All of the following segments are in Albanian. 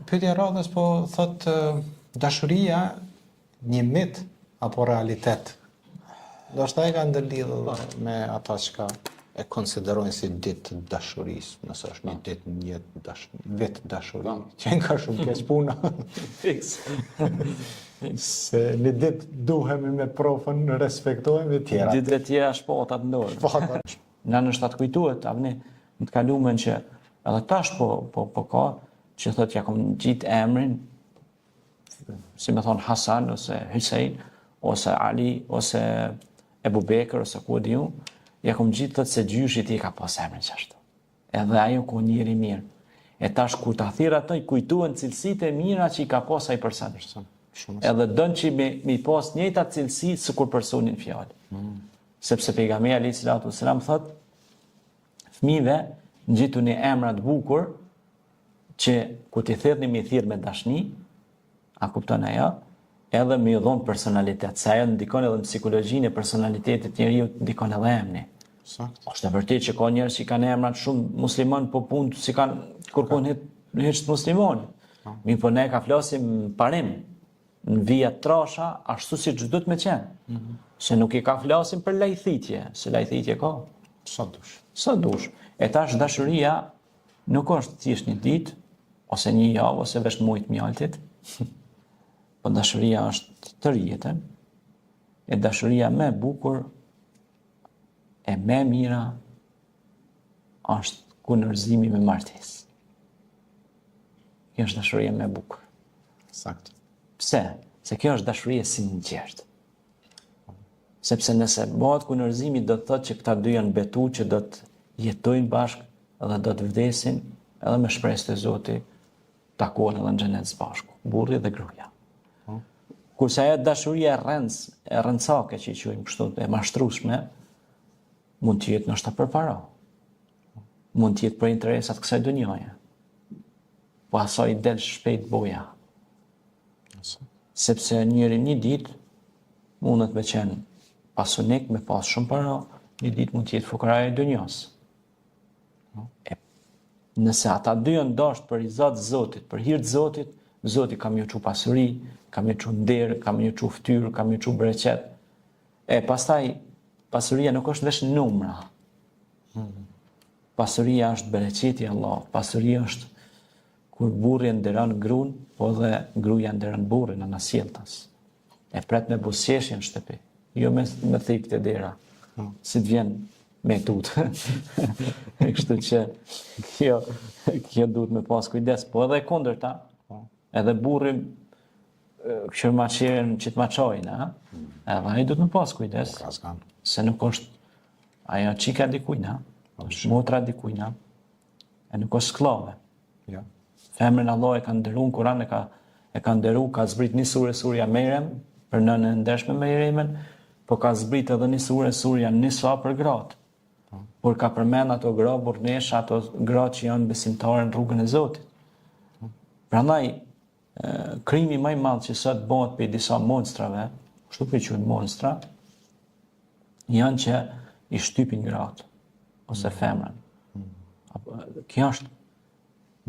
pyetja radhës po thot dashuria një mit apo realitet. Do shta e ka ndërlidhur me ata që e konsiderojnë si ditë dashurisë, nëse është një ditë në jetë vit dashuri, që ka shumë keq puna. Fiks. Se një ditë duhemi me profën, respektojmë të tjera. Ditëve tjera shpota të ndorë. Na në shtatë kujtuhet, avni, në të kalumen që edhe tash po ka, që thot ja kom gjitë emrin, si me thonë Hasan, ose Hussein, ose Ali, ose Ebu Bekër, ose ku di unë, ja kom gjitë thot se gjyshit i ka pas emrin qashtu. Edhe ajo ku njëri mirë. E tash kur ta thirr ato i kujtuhen cilësitë e mira që i ka pas ai person. Edhe dënë që mi pas njëjta cilësi së kur personin fjalë. Sepse pejgamberi alayhis salam thot, fëmijëve ngjituni emra të bukur që ku t'i thirrni mi thirr me dashni, a kupton ajo? Edhe mi dhon personalitet, se ajo ndikon edhe në psikologjinë e personalitetit njeriu, ndikon edhe emri. Është e vërtetë që ka njerëz që kanë emra shumë musliman, po punë si kanë kërkon hiç musliman. Mi po ne ka flasim parim, në vija trasha, ashtu si çdo të me qenë. Se nuk i ka flasim për lajthitje, se lajthitje ka. Sa dush. E tash dashuria nuk është thjesht një ditë, ose një javë, ose veç mujt mjaltit. Po dashuria është tërë jetën. E dashuria më e bukur e më mira është kundërzimi me martesë. Kjo është dashuria më e bukur. Sakt. Pse? Se kjo është dashuria sinqertë. Sepse nëse bëhet kundërzimi do të thotë që këta dy janë betu që do të jetojnë bashkë dhe do të vdesin edhe me shpresë të Zotit takohen edhe në xhenet së bashku, burri dhe gruaja. Kurse ajo dashuria e rëndësake që i quajmë kështu, e mashtrueshme, mund të jetë ndoshta për para. Mund të jetë për interesat kësaj dunjaje. Po asaj del shpejt boja. Sepse njëri një ditë mundet me qenë pasunik, me pas shumë para, një ditë mund të jetë fukaraja e dunjas. Nëse ata dy janë dashur për izat Zotit, për hir të Zotit, Zoti ka më çu pasuri, ka më çu nder, ka më çu fytyrë, ka më çu bereqet. E pastaj pasuria nuk është vetëm numra. Pasuria është bereqeti i Allahut. Pasuria është kur burri nderon gruan, po dhe gruaja nderon burrin në sjelltas. E pret me buzëqeshje në shtëpi. Jo me thik të dera. Si të vjen me tut. Kështu që kjo duhet me pas kujdes, po edhe kundërta. Edhe burri qërmaqeren që të maqojnë, edhe ai duhet me pas kujdes, se nuk është ajo qika dikujna, është motra dikujna, e nuk është sklave. Femrën Allah e ka ndëru në Kuran, e ka ndëru, ka zbrit një surja Merem, për nënë e ndershme Meremen, po ka zbrit edhe një surja Nisa për gratë. Por ka përmend ato gra burrnesha, ato gra që janë besimtarë në rrugën e Zotit. Prandaj krimi më i madh që sot bëhet për disa monstrave, kështu po i quajmë monstra, janë që i shtypin gratë ose femrën. Kjo është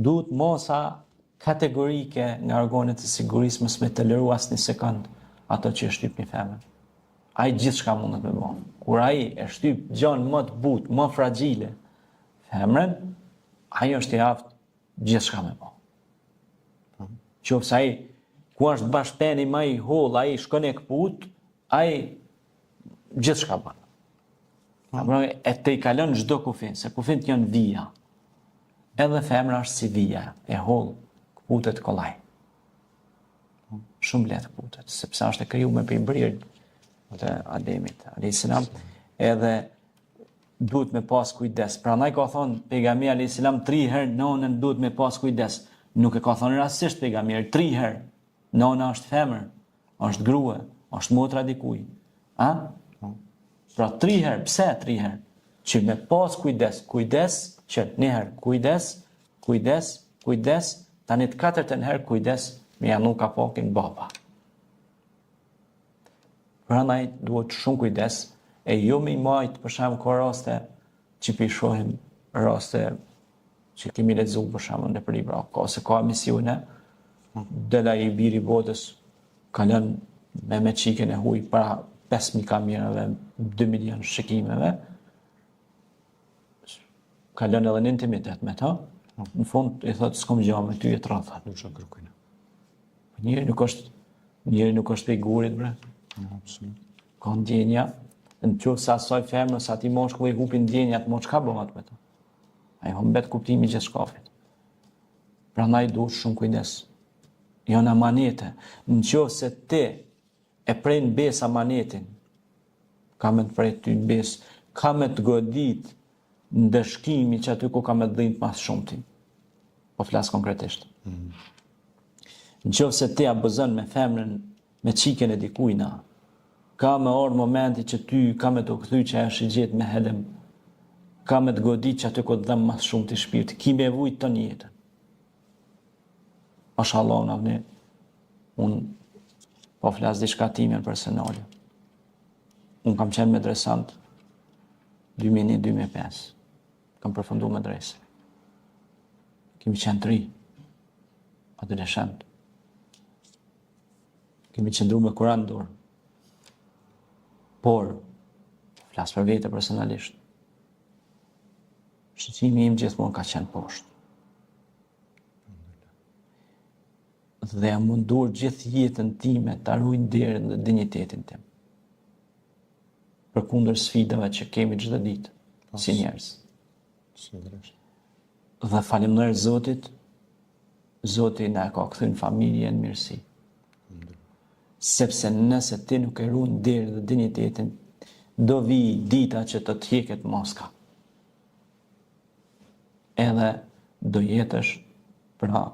duhet mosa kategorike nga organet e sigurisë mos me toleru asnjë sekond ato që e shtyp një femër. Ai gjithçka mundet me bëj. Kur ai e shtyp gjën më të butë, më fragjile femrën, ai është i aftë gjithçka me bëj. Qofse ai ku është bashpeni më i holl, ai shkon e kput, ai gjithçka bën. E te i kalon çdo kufin, se kufit janë vija. Edhe femra është si vija, e holl, kputet kollaj. Shumë lehtë kputet, sepse është e krijuar me pimbrir të Ademit, alayhis salam, edhe duhet me pas kujdes. Prandaj ka thonë pejgamberi alayhis salam 3 herë nonën duhet me pas kujdes. Nuk e ka thonë rastisht pejgamberi 3 herë. Nona është femër, është grua, është motra dikujt. Pra 3 herë, pse 3 herë? Që me pas kujdes, që një herë kujdes, tani të 4-ën herë kujdes, me janu ka pokin baba. Prandaj duhet shumë kujdes, e jo me i majtë për shembull ka raste që pi shohim raste që kemi lexuar për shembull në libra, ose ka emisione Dela I biri botës, kalon me qiken e huj para 5.000 kamerave, 2 milion shikimeve, kalon edhe në intimitet me ta, në fund I thot s'kom gjë me ty e të rrëthat. Nuk shoh kërkojnë. Njeri nuk është pe gurit, bre. Absolut. Ka ndjenja, në qoftë se asaj femrës, ati moshkull I hupi ndjenjat, çka bëhat me ta? Ai humbet kuptimi I gjithë shkafit. Prandaj duhet shumë kujdes. Jo në amanete. Në qoftë se ti e pren bes amanetin, ka me të prej ty bes, ka me të godit në dëshkimi që aty ku ka me të dhind mas shumë ti. Po flas konkretisht. Në qoftë se ti abuzon me femrën, me qiken e dikujna, ka me orë momenti që ty ka me të këthy që është I gjetë me helem, ka me të godit që aty ku të dhem mas shumë të shpirt, ki me vujt të njetën. Mashallah, në avni, unë po flasë diçka timen personale. Unë kam qenë medresant 2001-2005. Kam përfundu medrese. Kemi qenë 3, adoleshent. Kemi qëndru me Kur'an dorë. Por, flasë për vete personalisht. Shqicimi im gjithmonë ka qenë poshtë. Dhe jam mundur gjithë jetën time të arruj nderin dhe dinjitetin tim. Përkundër sfidave që kemi çdo ditë, si njerëz. Dhe falemnderoj Zotit, Zoti na ka kthyer familjen në mirësi. Sepse nëse ti nuk e ruan nderin dhe dinjitetin, do vi dita që të t'jeket moska. Edhe do jetësh pra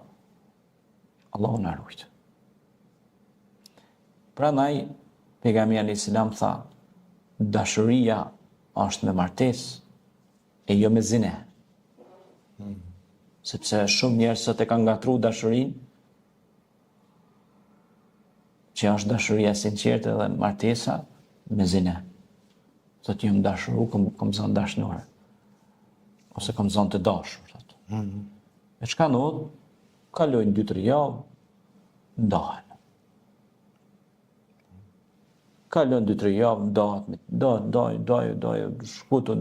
Allahu na ruajt. Prandaj pejgamberi alayhis salam tha, dashuria është me martesë e jo me zine. Sepse shumë njerëz sot e kanë ngatruar dashurinë, që është dashuria sinqertë dhe martesa me zine. Thotë jam dashuru, kom zonë dashnore. Ose kom zonë të dashur, thotë. E çka ndodh? Kalojnë 2-3 javë, ndahen. Kalojnë 2-3 javë, ndahet, shkutu,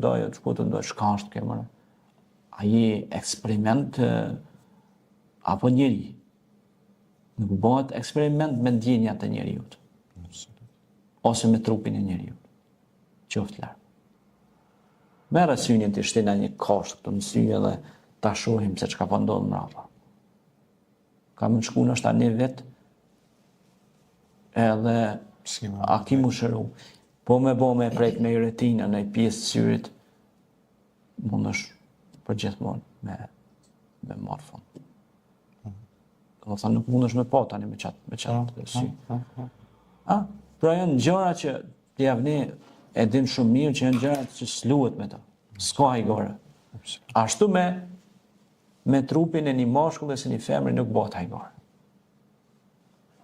shka është kemër. Aji eksperiment apo njeri. Nuk bëhet eksperiment me ndjenjat e njeriut. Ose me trupin e njeriut. Qoftë larë. Merë synjen të shtina një kashtë këtu në sy dhe ta shohim se çka po ndodh mbrapa. Kam në shku në është një vetë, edhe a ki mu shëru. Po me prejk në I retina, në I pjesë syrit, mund është për gjithmonë me marë fund. Do thënë nuk mund është me po tani me qatë sy. Pra janë gjëra që t'javni e din shumë mirë që janë gjëra që s'luhet me ta. S'ka hajgore. Ashtu me trupin e një mashkull dhe se një femri nuk bëhet hajgore.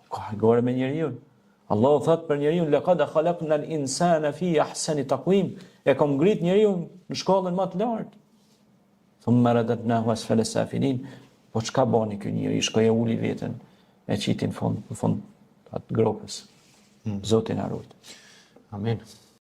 Ka hajgore me njeriun. Allahu thot për njeriun, laqad khalaqna al-insana fi ahsani taqwim, e kam ngrit njeriun në shkallën më të lartë. Thumma radadnahu asfala safilin. Po çka bani ky njeri? Shkoi e uli veten e qiti në fund atë gropës. Zoti na ruaj. Amin.